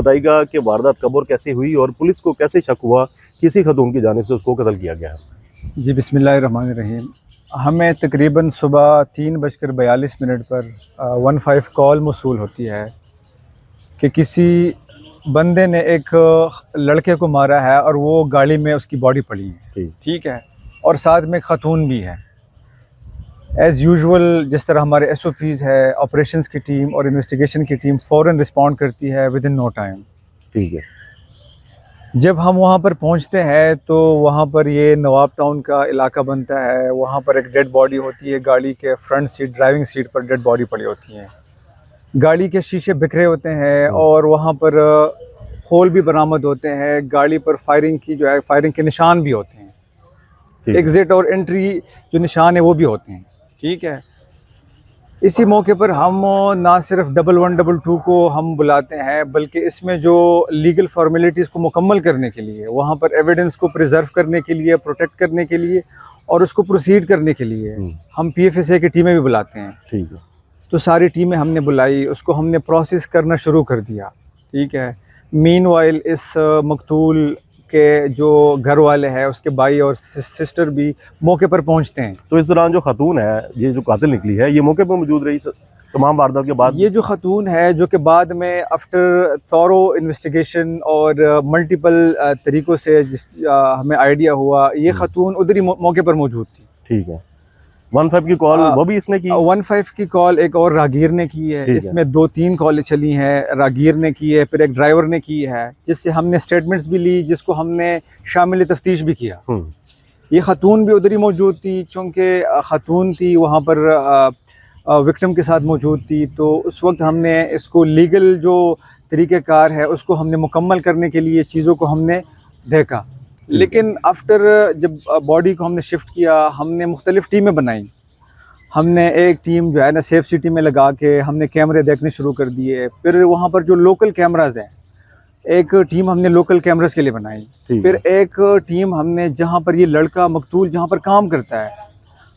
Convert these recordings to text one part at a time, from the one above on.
बताइएगा कि वारदात कब और कैसे हुई और पुलिस को कैसे शक हुआ किसी खतून की जानिब से उसको कत्ल किया गया है। जी बिस्मिल्लाहिर्रहमानिर्रहीम। हमें तकरीबन सुबह 3:42 पर 15 कॉल मौसूल होती है कि किसी बंदे ने एक लड़के को मारा है और वो गाड़ी में उसकी बॉडी पड़ी है। ठीक है, और साथ में एक खातून भी है। एज़ यूजुअल जिस तरह हमारे SOPs है, ऑपरेशंस की टीम और इन्वेस्टिगेशन की टीम फ़ौरन रिस्पॉन्ड करती है विद इन नो टाइम। ठीक है। जब हम वहाँ पर पहुँचते हैं तो वहाँ पर ये नवाब टाउन का इलाका बनता है। वहाँ पर एक डेड बॉडी होती है, गाड़ी के फ्रंट सीट ड्राइविंग सीट पर डेड बॉडी पड़ी होती है। गाड़ी के शीशे बिखरे होते हैं और वहाँ पर होल भी बरामद होते हैं। गाड़ी पर फायरिंग की जो है फायरिंग के निशान भी होते हैं। एग्ज़िट और एंट्री जो निशान है वो भी होते हैं। ठीक है, इसी मौके पर हम ना सिर्फ 1122 को हम बुलाते हैं बल्कि इसमें जो लीगल फॉर्मेलिटीज़ को मुकम्मल करने के लिए, वहाँ पर एविडेंस को प्रिजर्व करने के लिए, प्रोटेक्ट करने के लिए और उसको प्रोसीड करने के लिए हम PFSA की टीमें भी बुलाते हैं। ठीक है। तो सारी टीमें हमने बुलाई, उसको हमने प्रोसेस करना शुरू कर दिया। ठीक है, मीनवाइल इस मकतूल के जो घर वाले हैं, उसके भाई और सिस्टर भी मौके पर पहुंचते हैं। तो इस दौरान जो खातून है, ये जो कातिल निकली है, ये मौके पर मौजूद रही तमाम वारदात के बाद? ये जो खातून है जो कि बाद में आफ्टर थॉरो इन्वेस्टिगेशन और मल्टीपल तरीक़ों से हमें आइडिया हुआ, ये खातून उधर ही मौके पर मौजूद थी। ठीक है। 15 की कॉल वो भी इसने की? 15 की कॉल एक और रागीर ने की है। इसमें 2-3 कॉलें चली हैं, रागीर ने की है, फिर एक ड्राइवर ने की है, जिससे हमने स्टेटमेंट्स भी ली, जिसको हमने शामिल तफ्तीश भी किया। ये खातून भी उधर ही मौजूद थी, चूँकि खातून थी वहाँ पर विक्टिम के साथ मौजूद थी। तो उस वक्त हमने इसको लीगल जो तरीक़ेकार है उसको हमने मुकम्मल करने के लिए चीज़ों को हमने देखा। लेकिन आफ्टर जब बॉडी को हमने शिफ्ट किया, हमने मुख्तलिफ़ टीमें बनाई। हमने एक टीम जो है ना सेफ सिटी में लगा के हमने कैमरे देखने शुरू कर दिए। फिर वहाँ पर जो लोकल कैमराज़ हैं, एक टीम हमने लोकल कैमराज़ के लिए बनाई। फिर एक टीम हमने जहाँ पर ये लड़का मकतूल जहाँ पर काम करता है,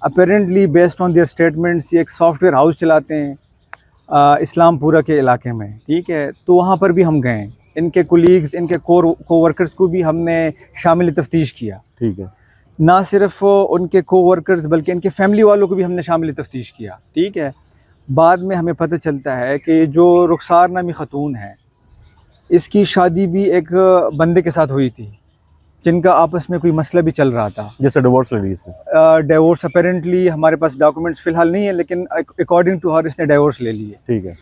apparently based on their statements, ये एक सॉफ्टवेयर हाउस चलाते हैं इस्लामपुरा के इलाके में। ठीक है, तो वहाँ पर भी हम गए। इनके कोलीग्स, इनके कोवर्कर्स को भी हमने शामिल तफ्तीश किया। ठीक है। ना सिर्फ उनके कोवर्कर्स बल्कि इनके फैमिली वालों को भी हमने शामिल तफ्तीश किया। ठीक है, बाद में हमें पता चलता है कि जो रुखसार नामी ख़तून है, इसकी शादी भी एक बंदे के साथ हुई थी जिनका आपस में कोई मसला भी चल रहा था। जैसे डिवोर्स ले ली इसने? डिवोर्स अपेरेंटली हमारे पास डॉक्यूमेंट्स फ़िलहाल नहीं है, लेकिन अकॉर्डिंग टू हर इसने डिवोर्स ले ली है। ठीक है।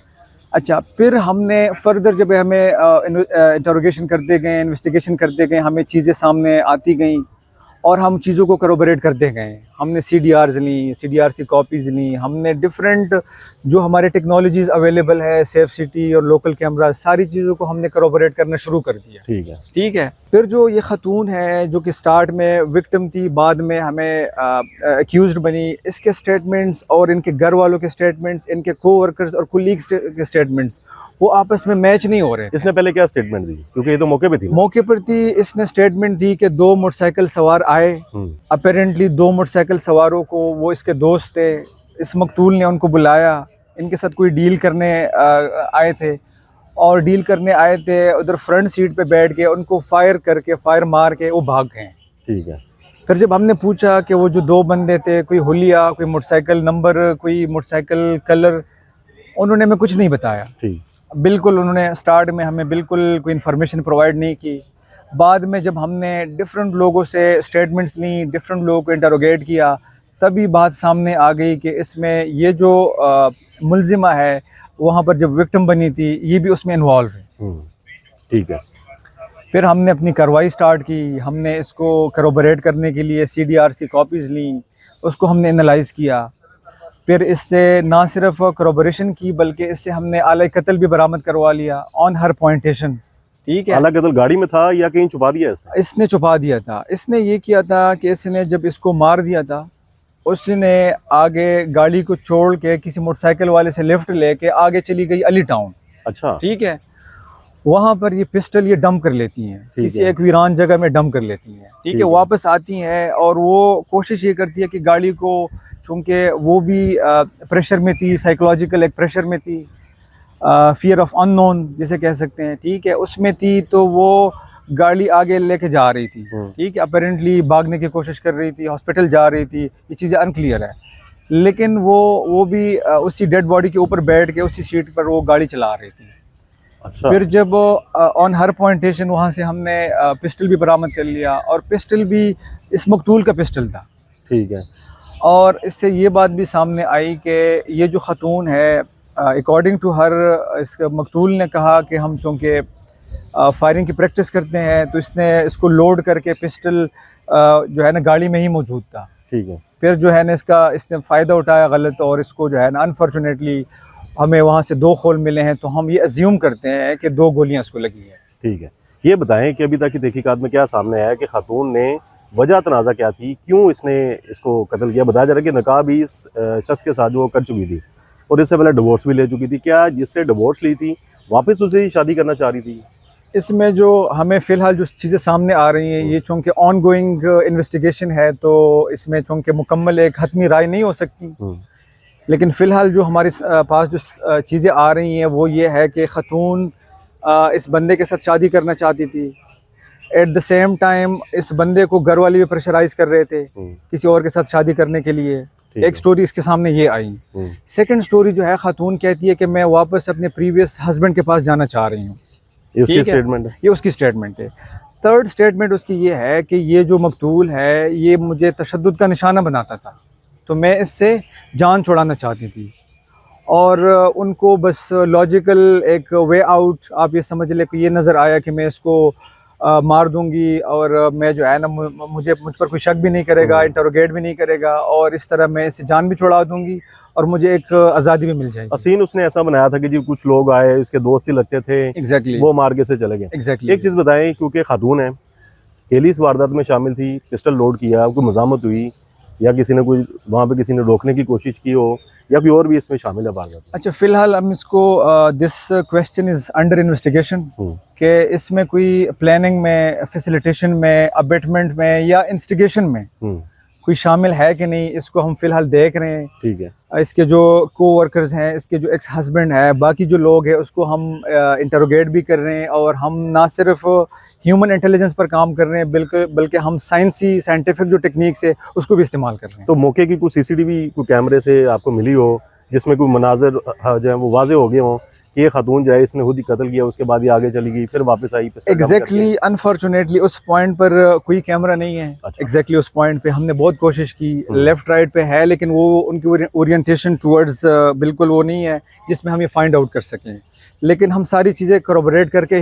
अच्छा, फिर हमने फर्दर जब हमें इंटरोगेशन करते गए, इन्वेस्टिगेशन करते गए, हमें चीज़ें सामने आती गईं और हम चीज़ों को करोबरेट करते गए। हमने CDRs ली, CDRs की कॉपीज़ ली, हमने डिफरेंट जो हमारे टेक्नोलॉजीज़ अवेलेबल है, सेफ सिटी और लोकल कैमरा, सारी चीज़ों को हमने करोबरेट करना शुरू कर दिया। ठीक है। ठीक है, फिर जो ये खातून है जो कि स्टार्ट में विक्टिम थी, बाद में हमें एक्यूज्ड बनी, इसके स्टेटमेंट्स और इनके घर वालों के स्टेटमेंट्स, इनके कोवर्कर्स और कुलीग्स के स्टेटमेंट्स वो आपस में मैच नहीं हो रहे। इसने पहले क्या स्टेटमेंट दी, क्योंकि ये तो मौके पे थी ना? मौके पर थी। इसने स्टेटमेंट दी कि 2 मोटरसाइकिल सवार आए, अपेरेंटली 2 मोटरसाइकिल सवारों को वो इसके दोस्त थे, इस मकतूल ने उनको बुलाया, इनके साथ कोई डील करने आए थे और डील करने आए थे, उधर फ्रंट सीट पे बैठ के उनको फायर मार के वो भाग गए। ठीक है। फिर जब हमने पूछा कि वो जो 2 बंदे थे, कोई हुलिया, कोई मोटरसाइकिल नंबर, कोई मोटरसाइकिल कलर, उन्होंने हमें कुछ नहीं बताया। ठीक, बिल्कुल उन्होंने स्टार्ट में हमें बिल्कुल कोई इन्फॉर्मेशन प्रोवाइड नहीं की। बाद में जब हमने डिफरेंट लोगों से स्टेटमेंट्स ली, डिफरेंट लोगों को इंटरोगेट किया, तभी बात सामने आ गई कि इसमें ये जो मुलजिमा है वहाँ पर जब विक्टिम बनी थी, ये भी उसमें इन्वॉल्व है। ठीक है। फिर हमने अपनी कार्रवाई स्टार्ट की। हमने इसको करोबरेट करने के लिए CDRs की कॉपीज़ ली, उसको हमने एनालाइज़ किया। फिर इससे ना सिर्फ करोबरेशन की बल्कि इससे हमने आला कत्ल भी बरामद करवा लिया ऑन हर पॉइंटेशन। ठीक है। आला कत्ल गाड़ी में था या कहीं छुपा दिया इसने? इसने छुपा दिया था। इसने ये किया था कि इसने जब इसको मार दिया था, उसने आगे गाड़ी को छोड़ के किसी मोटरसाइकिल वाले से लिफ्ट लेके आगे चली गई अली टाउन। अच्छा। ठीक है, वहाँ पर ये पिस्टल ये डंप कर लेती हैं, किसी एक वीरान जगह में डंप कर लेती हैं। ठीक है, वापस आती हैं और वो कोशिश ये करती है कि गाड़ी को, चूँकि वो भी प्रेशर में थी, साइकोलॉजिकल एक प्रेशर में थी, फियर ऑफ अननोन जिसे कह सकते हैं, ठीक है, उसमें थी। तो वो गाड़ी आगे लेके जा रही थी, ठीक है, अपेरेंटली भागने की कोशिश कर रही थी, हॉस्पिटल जा रही थी, ये चीज़ें अनक्लियर है। लेकिन वो भी उसी डेड बॉडी के ऊपर बैठ के उसी सीट पर वो गाड़ी चला रही थी। अच्छा। फिर जब ऑन हर पॉइंटेशन वहाँ से हमने पिस्टल भी बरामद कर लिया, और पिस्टल भी इस मकतूल का पिस्टल था। ठीक है। और इससे ये बात भी सामने आई कि ये जो ख़तून है, अकॉर्डिंग टू हर, इस मकतूल ने कहा कि हम चूँकि फायरिंग की प्रैक्टिस करते हैं, तो इसने इसको लोड करके पिस्टल जो है ना गाड़ी में ही मौजूद था। ठीक है। फिर जो है ना इसने फ़ायदा उठाया गलत, और इसको जो है ना अनफॉर्चुनेटली हमें वहाँ से 2 खोल मिले हैं, तो हम ये अज्यूम करते हैं कि 2 गोलियाँ इसको लगी हैं। ठीक है। ये बताएं कि अभी तक की तहकीकात में क्या सामने आया कि खातून ने वजह तनाज़ा क्या थी, क्यों इसने इसको कत्ल किया? बताया जा रहा है कि नकाब ही इस शख्स के साथ जो वो कर चुकी थी, और इससे पहले डिवोर्स भी ले चुकी थी। क्या जिससे डिवोर्स ली थी वापस उसे ही शादी करना चाह रही थी? इसमें जो हमें फ़िलहाल जो चीज़ें सामने आ रही हैं, ये चूँकि ऑन गोइंग इन्वेस्टिगेशन है, तो इसमें चूँकि मुकम्मल एक हतमी राय नहीं हो सकती। लेकिन फ़िलहाल जो हमारे पास जो चीज़ें आ रही हैं वो ये है कि ख़तून इस बंदे के साथ शादी करना चाहती थी। एट द सेम टाइम इस बंदे को घर वाले भी प्रेशराइज़ कर रहे थे किसी और के साथ शादी करने के लिए। एक स्टोरी इसके सामने ये आई। सेकंड स्टोरी जो है, ख़तून कहती है कि मैं वापस अपने प्रीवियस हस्बैंड के पास जाना चाह रही हूँ। ये उसकी स्टेटमेंट है। ये उसकी स्टेटमेंट है। थर्ड स्टेटमेंट उसकी ये है कि ये जो मकतूल है ये मुझे तशद्दुद का निशाना बनाता था, तो मैं इससे जान छुड़ाना चाहती थी, और उनको बस लॉजिकल एक वे आउट आप ये समझ ले कि ये नज़र आया कि मैं इसको मार दूंगी, और मैं जो है ना मुझ पर कोई शक भी नहीं करेगा, इंटरोगेट भी नहीं करेगा, और इस तरह मैं इससे जान भी छुड़ा दूंगी और मुझे एक आज़ादी भी मिल जाएगी। सीन उसने ऐसा बनाया था कि जी कुछ लोग आए, उसके दोस्त ही लगते थे, एग्जैक्टली वो मार के से चले गए। एग्जैक्टली एक चीज़ बताएं, क्योंकि खातून है, अकेली इस वारदात में शामिल थी, पिस्टल लोड किया, कोई मज़ामत हुई, या किसी ने कोई वहाँ पे किसी ने रोकने की कोशिश की हो, या कोई और भी इसमें शामिल है वारदात? अच्छा, फ़िलहाल हम इसको this question is under investigation कि इसमें कोई प्लानिंग में, फैसिलिटेशन में, अबेटमेंट में या इंस्टिगेशन में कोई शामिल है कि नहीं, इसको हम फ़िलहाल देख रहे हैं। ठीक है। इसके जो कोवर्कर्स हैं, इसके जो एक्स हस्बैंड है, बाकी जो लोग हैं, उसको हम इंटरोगेट भी कर रहे हैं, और हम ना सिर्फ ह्यूमन इंटेलिजेंस पर काम कर रहे हैं, बल्कि हम साइंटिफिक जो टेक्निक्स है उसको भी इस्तेमाल कर रहे हैं। तो मौके की कोई सीसीटीवी कोई कैमरे से आपको मिली हो जिसमें कोई मनाजर जो है वो वाजे हो गए हों कि ये खातून जो है इसने खुद ही कत्ल किया, उसके बाद ये आगे चली गई, फिर वापस आई? एग्जैक्टली अनफॉर्चुनेटली उस पॉइंट पर कोई कैमरा नहीं है। एग्जैक्टली उस पॉइंट पे हमने बहुत कोशिश की, लेफ्ट राइट पे है, लेकिन वो उनकी ओरिएंटेशन टुवर्ड्स बिल्कुल वो नहीं है जिसमें हम ये फाइंड आउट कर सकें। लेकिन हम सारी चीज़ें कॉरबोरेट करके